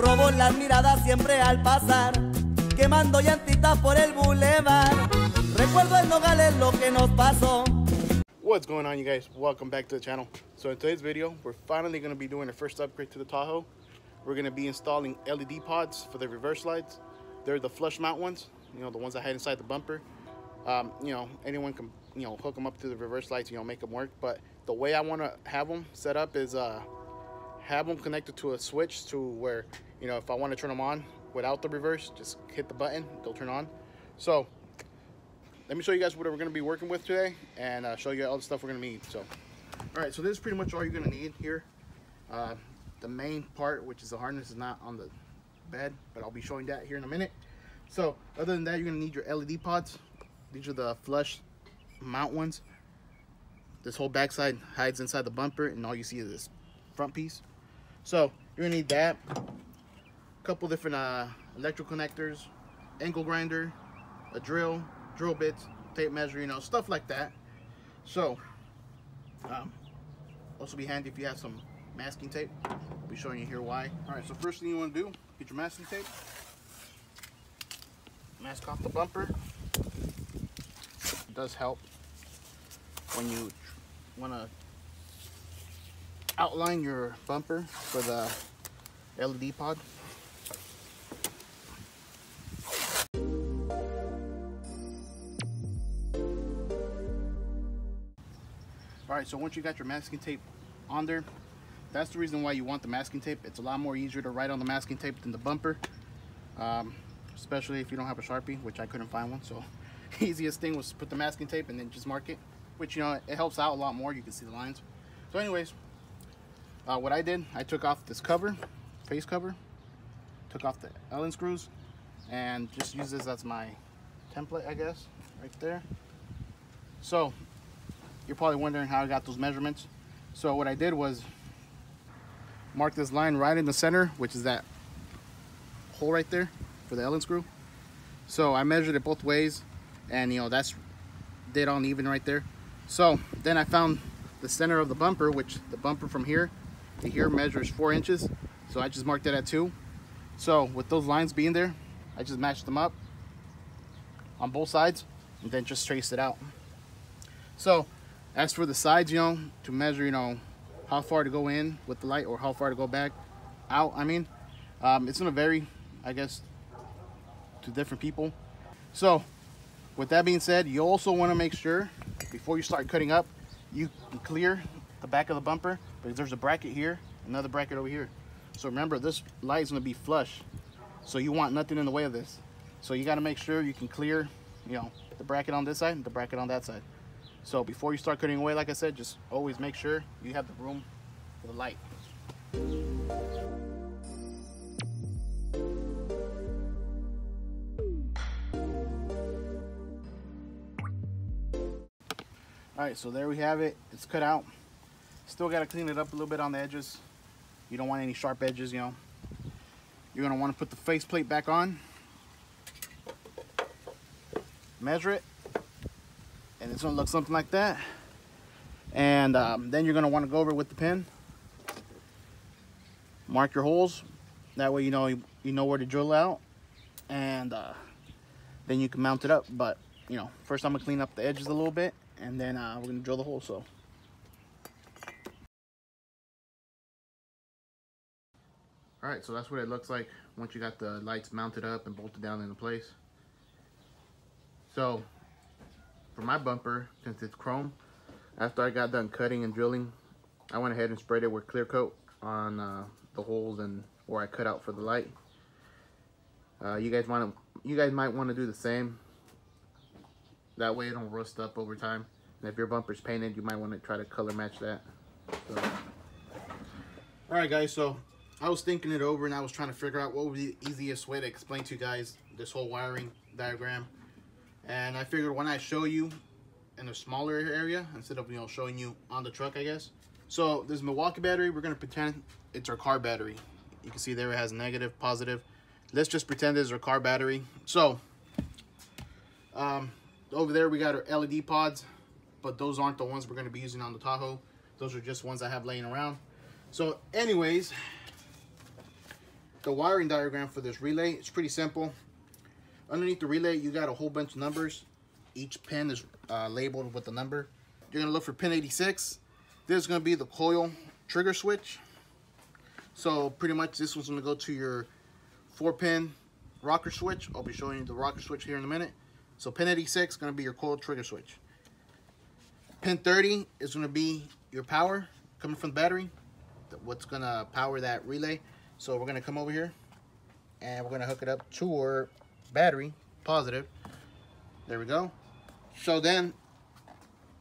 Robo las miradas siempre al pasar, quemando llantitas por el bulevar. Recuerdo en Nogales lo que nos pasó. What's going on, you guys? Welcome back to the channel. So in today's video, we're finally going to be doing the first upgrade to the Tahoe. We're going to be installing LED pods for the reverse lights. They're the flush mount ones, you know, the ones that had inside the bumper. You know, anyone can, you know, hook them up to the reverse lights, you know, make them work. But the way I want to have them set up is have them connected to a switch to where, you know, if I want to turn them on without the reverse, just hit the button, they'll turn on. So let me show you guys what we're going to be working with today and show you all the stuff we're going to need. So, all right, so this is pretty much all you're going to need here. The main part, which is the harness, is not on the bed, but I'll be showing that here in a minute. So other than that, you're going to need your LED pods. These are the flush mount ones. This whole backside hides inside the bumper, and all you see is this front piece. So you're going to need that. A couple different electrical connectors, angle grinder, a drill bits, tape measure, you know, stuff like that. So also be handy if you have some masking tape. I'll be showing you here why. All right, so first thing you want to do, get your masking tape, mask off the bumper. It does help when you want to outline your bumper for the LED pod. All right, so once you got your masking tape on there, that's the reason why you want the masking tape. It's a lot more easier to write on the masking tape than the bumper, especially if you don't have a Sharpie, which I couldn't find one. So easiest thing was to put the masking tape and then just mark it, which, you know, it helps out a lot more. You can see the lines. So anyways, what I did, I took off this cover, face cover, took off the Allen screws, and just use this as my template, I guess, right there. So you're probably wondering how I got those measurements. So what I did was mark this line right in the center, which is that hole right there for the Allen screw. So I measured it both ways, and, you know, that's dead on even right there. So then I found the center of the bumper, which the bumper from here to here measures 4 inches. So I just marked it at 2. So with those lines being there, I just matched them up on both sides and then just traced it out. So as for the sides, you know, to measure, you know, how far to go in with the light or how far to go back out, I mean, it's going to vary, I guess, to different people. So with that being said, you also want to make sure before you start cutting up, you can clear the back of the bumper, because there's a bracket here, another bracket over here. So remember, this light is going to be flush, so you want nothing in the way of this. So you got to make sure you can clear, you know, the bracket on this side and the bracket on that side. So before you start cutting away, like I said, just always make sure you have the room for the light. Alright, so there we have it. It's cut out. Still got to clean it up a little bit on the edges. You don't want any sharp edges, you know. You're going to want to put the faceplate back on. Measure it. And it's going to look something like that. And then you're going to want to go over it with the pen. Mark your holes. That way you know where to drill out. And then you can mount it up. But, you know, first I'm going to clean up the edges a little bit. And then we're going to drill the hole. So alright, so that's what it looks like once you got the lights mounted up and bolted down into place. So for my bumper, since it's chrome, after I got done cutting and drilling, I went ahead and sprayed it with clear coat on the holes and where I cut out for the light. You guys might want to do the same. That way it don't rust up over time. And if your bumper's painted, you might want to try to color match that. So. Alright guys, so I was thinking it over and I was trying to figure out what would be the easiest way to explain to you guys this whole wiring diagram. And I figured when I show you in a smaller area, instead of, you know, showing you on the truck, I guess. So this Milwaukee battery, we're going to pretend it's our car battery. You can see there it has negative, positive. Let's just pretend it's our car battery. So over there we got our LED pods, but those aren't the ones we're going to be using on the Tahoe. Those are just ones I have laying around. So anyways, the wiring diagram for this relay is pretty simple. Underneath the relay, you got a whole bunch of numbers. Each pin is labeled with a number. You're going to look for pin 86. This is going to be the coil trigger switch. So pretty much this one's going to go to your 4-pin rocker switch. I'll be showing you the rocker switch here in a minute. So pin 86 is going to be your coil trigger switch. Pin 30 is going to be your power coming from the battery. What's going to power that relay. So we're going to come over here and we're going to hook it up to our battery, positive. There we go. So then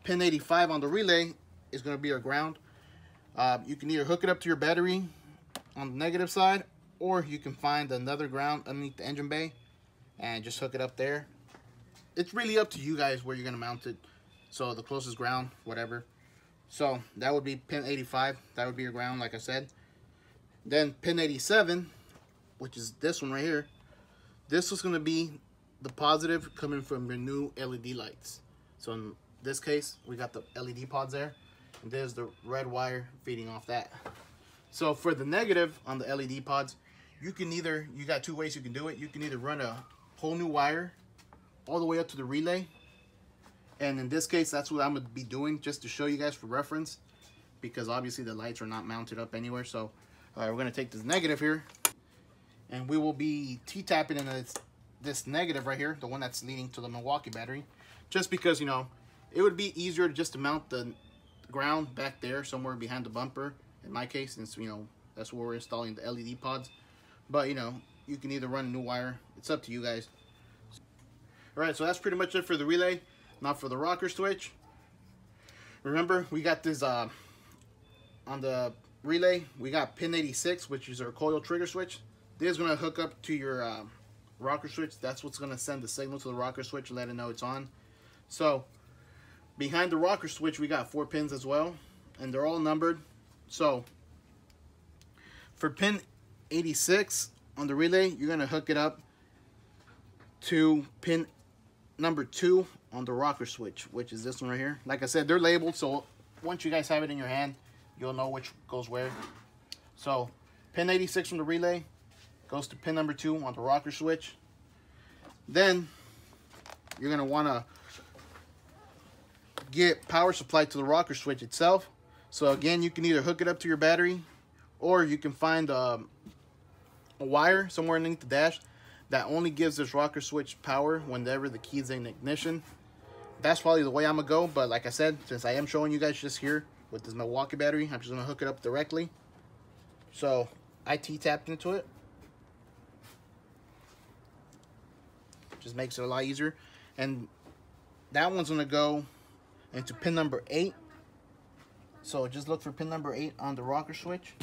pin 85 on the relay is going to be our ground. You can either hook it up to your battery on the negative side, or you can find another ground underneath the engine bay and just hook it up there. It's really up to you guys where you're going to mount it. So the closest ground, whatever. So that would be pin 85. That would be your ground, like I said. Then pin 87, which is this one right here. This is going to be the positive coming from your new LED lights. So in this case, we got the LED pods there. And there's the red wire feeding off that. So for the negative on the LED pods, you got two ways you can do it. You can either run a whole new wire all the way up to the relay. And in this case, that's what I'm going to be doing just to show you guys for reference. Because obviously the lights are not mounted up anywhere. So we're going to take this negative here. And we will be T-tapping in this negative right here. The one that's leading to the Milwaukee battery. Just because, you know, it would be easier just to mount the ground back there somewhere behind the bumper. In my case, since, you know, that's where we're installing the LED pods. But, you know, you can either run a new wire. It's up to you guys. Alright, so that's pretty much it for the relay. Now for the rocker switch. Remember, we got this on the relay. We got pin 86, which is our coil trigger switch. This is going to hook up to your rocker switch. That's what's going to send the signal to the rocker switch and let it know it's on. So behind the rocker switch, we got 4 pins as well, and they're all numbered. So for pin 86 on the relay, you're going to hook it up to pin number 2 on the rocker switch, which is this one right here. Like I said, they're labeled, so once you guys have it in your hand, you'll know which goes where. So pin 86 from the relay goes to pin number 2 on the rocker switch. Then you're going to want to get power supply to the rocker switch itself. So again, you can either hook it up to your battery, or you can find a wire somewhere underneath the dash that only gives this rocker switch power whenever the key is in ignition. That's probably the way I'm gonna go, but like I said, since I am showing you guys just here with this Milwaukee battery, I'm just gonna hook it up directly. So I T-tapped into it. Just makes it a lot easier. And that one's gonna go into pin number 8. So just look for pin number 8 on the rocker switch.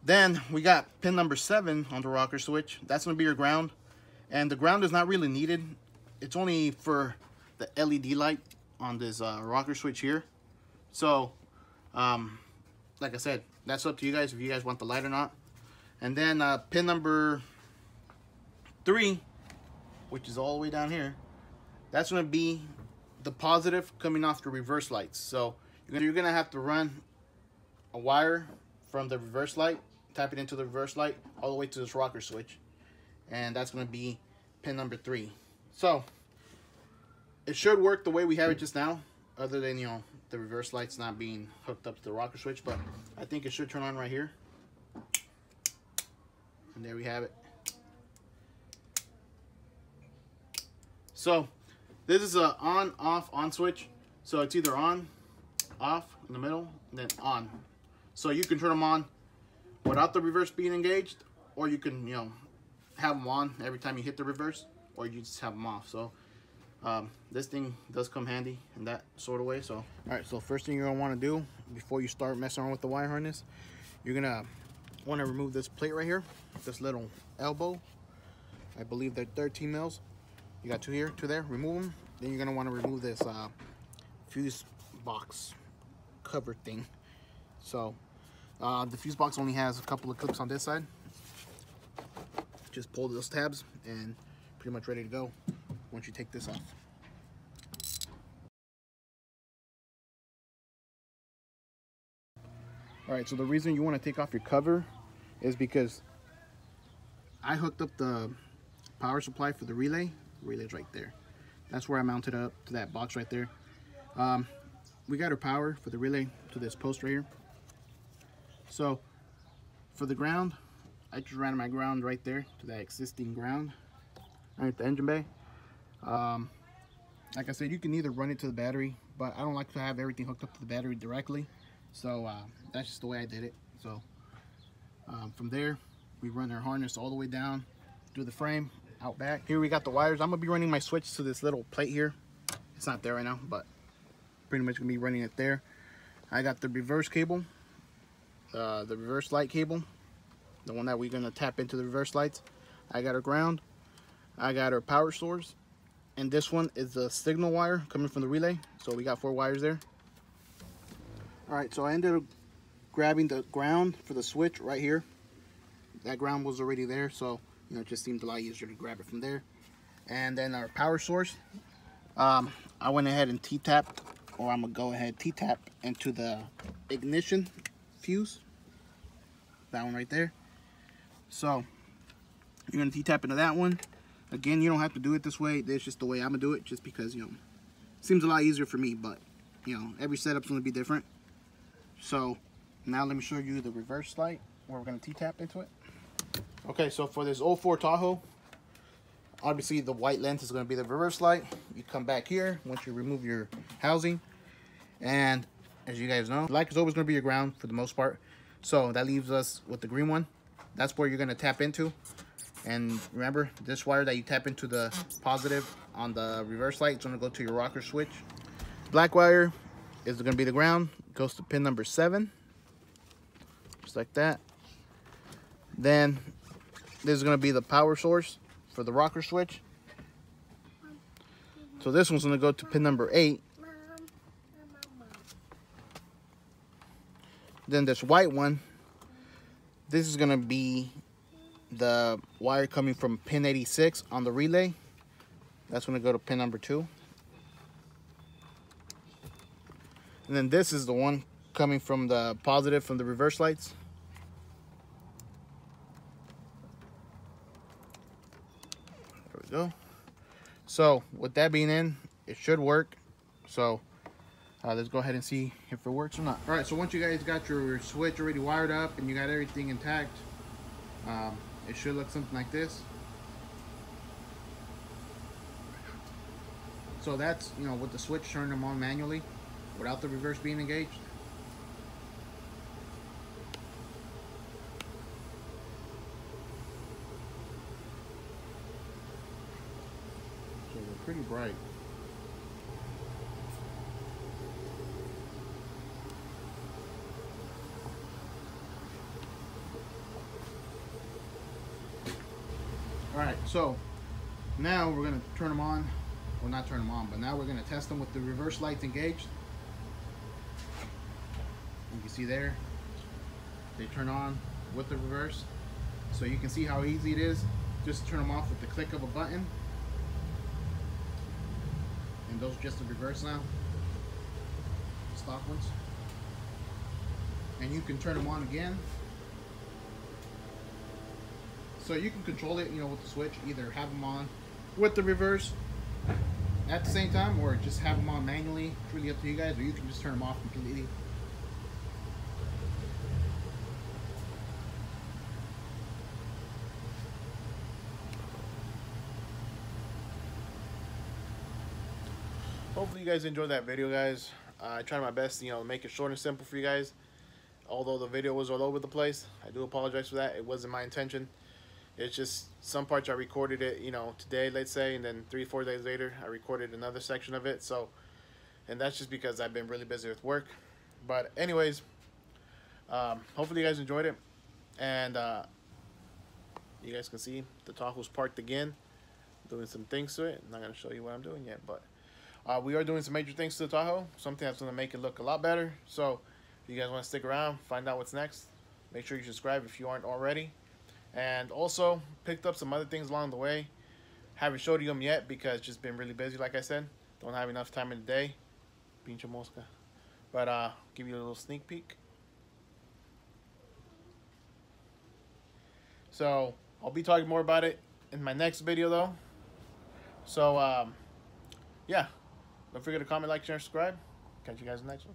Then we got pin number 7 on the rocker switch. That's going to be your ground. And the ground is not really needed. It's only for the LED light on this rocker switch here. So, like I said, that's up to you guys if you guys want the light or not. And then pin number 3, which is all the way down here, that's going to be the positive coming off the reverse lights. So you're going to have to run a wire from the reverse light, tap it into the reverse light all the way to this rocker switch, and that's going to be pin number 3. So it should work the way we have it just now, other than, you know, the reverse light's not being hooked up to the rocker switch, but I think it should turn on right here. And there we have it. So this is a on, off, on switch. So it's either on, off in the middle, and then on. So you can turn them on without the reverse being engaged, or you can, you know, have them on every time you hit the reverse, or you just have them off. So this thing does come handy in that sort of way. So all right, so first thing you're gonna want to do before you start messing around with the wire harness, you're gonna want to remove this plate right here, this little elbow. I believe they're 13 mils. You got 2 here, 2 there. Remove them. Then you're gonna want to remove this fuse box cover thing. So the fuse box only has a couple of clips on this side. Just pull those tabs and pretty much ready to go once you take this off. All right, so the reason you want to take off your cover is because I hooked up the power supply for the relay. The relay's right there. That's where I mounted up to that box right there. We got our power for the relay to this post right here. So for the ground, I just ran my ground right there to that existing ground right at the engine bay. Like I said, you can either run it to the battery, but I don't like to have everything hooked up to the battery directly. So that's just the way I did it. So from there, we run our harness all the way down through the frame, out back. Here we got the wires. I'm gonna be running my switch to this little plate here. It's not there right now, but pretty much gonna be running it there. I got the reverse cable, the reverse light cable, the one that we're gonna tap into the reverse lights. I got our ground. I got our power source. And this one is the signal wire coming from the relay. So we got 4 wires there. All right, so I ended up grabbing the ground for the switch right here. That ground was already there, so you know, it just seemed a lot easier to grab it from there. And then our power source, I went ahead and T-tapped, or I'm gonna go ahead T-tap into the ignition fuse. That one right there. So you're gonna T-tap into that one. Again, you don't have to do it this way. This is just the way I'm gonna do it, just because, you know, it seems a lot easier for me, but you know, every setup's gonna be different. So now let me show you the reverse light where we're gonna T-tap into it. Okay, so for this 04 Tahoe, obviously the white lens is gonna be the reverse light. You come back here once you remove your housing, and as you guys know, light is always gonna be your ground for the most part. So that leaves us with the green one. That's where you're gonna tap into. And remember, this wire that you tap into the positive on the reverse light, it's gonna go to your rocker switch. Black wire is gonna be the ground, goes to pin number 7, just like that. Then this is gonna be the power source for the rocker switch. So this one's gonna go to pin number 8. Then this white one, this is gonna be the wire coming from pin 86 on the relay. That's going to go to pin number 2. And then this is the one coming from the positive from the reverse lights. There we go. So with that being in, it should work. So let's go ahead and see if it works or not. All right, so once you guys got your switch already wired up and you got everything intact, it should look something like this. So that's, you know, with the switch, turn them on manually without the reverse being engaged. So they're pretty bright. Alright, so now we're going to turn them on. Well, not turn them on, but now we're going to test them with the reverse lights engaged. You can see there, they turn on with the reverse. So you can see how easy it is. Just turn them off with the click of a button. And those are just the reverse now. Stock ones. And you can turn them on again. So you can control it, you know, with the switch. Either have them on with the reverse at the same time, or just have them on manually. It's really up to you guys, or you can just turn them off completely. Hopefully you guys enjoyed that video, guys. I tried my best, you know, to make it short and simple for you guys. Although the video was all over the place, I do apologize for that. It wasn't my intention. It's just some parts I recorded it, you know, today, let's say, and then 3-4 days later, I recorded another section of it. So, and that's just because I've been really busy with work. But anyways, hopefully you guys enjoyed it. And you guys can see the Tahoe's parked again, doing some things to it. I'm not going to show you what I'm doing yet, but we are doing some major things to the Tahoe, something that's going to make it look a lot better. So if you guys want to stick around, find out what's next, make sure you subscribe if you aren't already. And also picked up some other things along the way. Haven't showed you them yet because it's just been really busy, like I said. Don't have enough time in the day. Pinche mosca. But give you a little sneak peek. So I'll be talking more about it in my next video, though. So, yeah. Don't forget to comment, like, share, subscribe. Catch you guys in the next one.